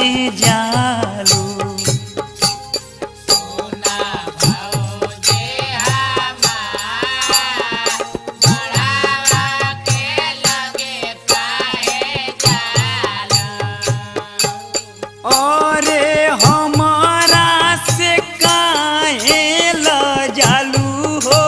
काहे जालू। अरे हमारा से काहे लजालू हो।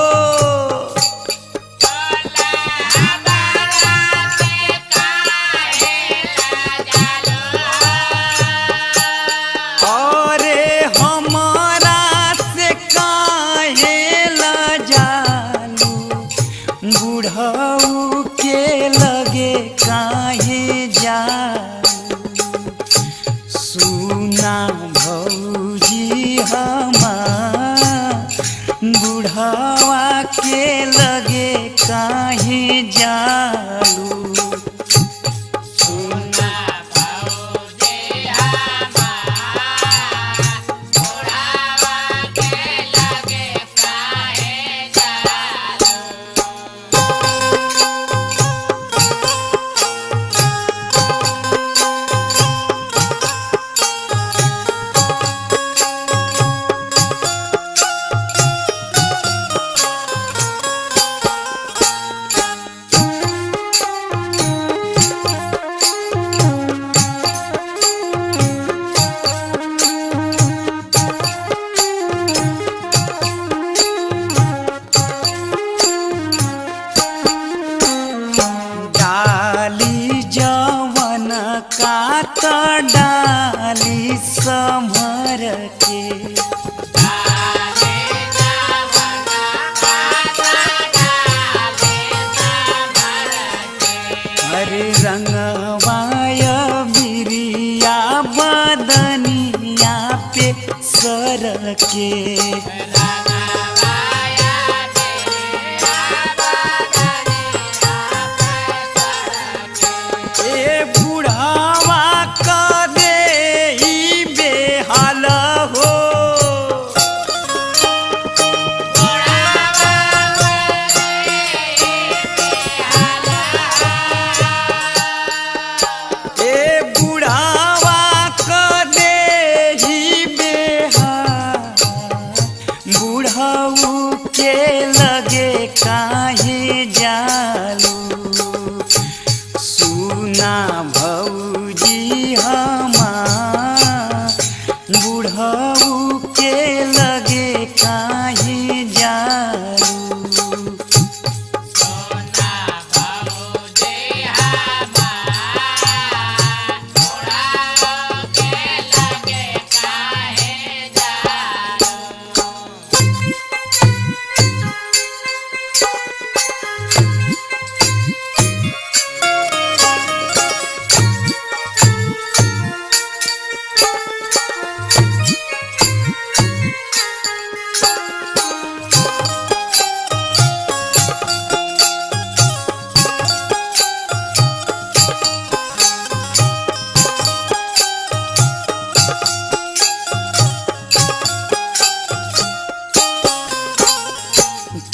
अरे हमारा से काहे लजालू, बुढ़ऊ के लगे काहे जालू। सुना भौजी हमार, बुढ़वा के लगे काहे जालू। डाली जवन का त डाली संभर के, अरे रंगवाय बिरिया बदनिया पे सर के। ए बुढ़ावा का दे ई बेहाल हो। ए बुढ़ावा का दे ई बेहाल, बुढ़ऊ के लगे काहे जालू। सुना भौजी हमार, बुढ़ऊ के लगे काहे जालू।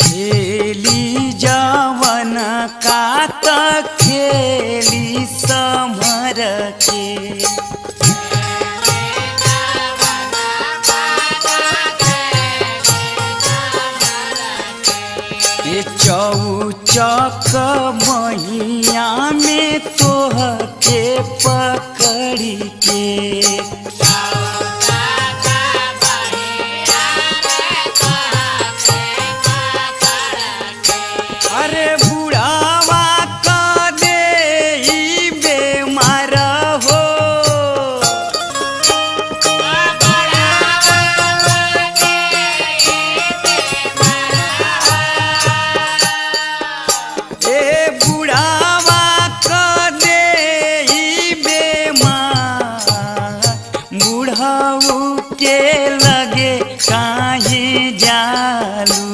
खेली जवन का त खेली समर के, ये चौचक महिया में तोह के पकड़ी के। अरे बुढ़ावा का दे ई बेमार हो। ए बुढ़ावा का दे ई बेमार, बुढ़ऊ के लगे काहे जालू।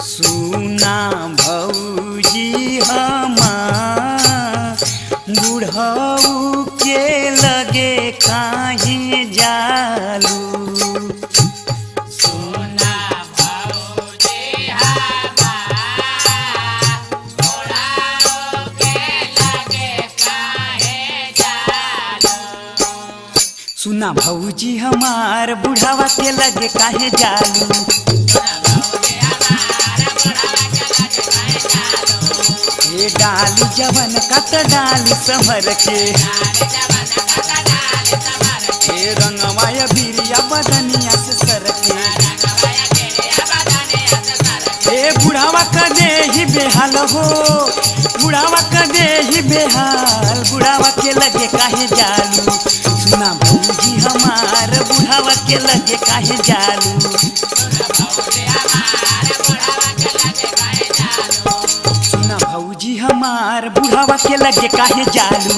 सुना भौजी हमार, बुढ़ऊ के लगे काहे जालू। सुना भौजी हमार बुढ़ावा के लगे काहे जालू। ये डाली जवन का तो डाली संभर के, ये रंगवाया बिरिया बदनिया से सरके। ए बुढ़ावा का दे ही बेहाल हो, बुढ़ावा का दे ही बेहाल, बुढ़ावा के लगे काहे जालू। सुना भौजी हमार बुढ़ावा के लगे काहे जालू। सुना भौजी हमार बुढ़ावा के लगे काहे जालू।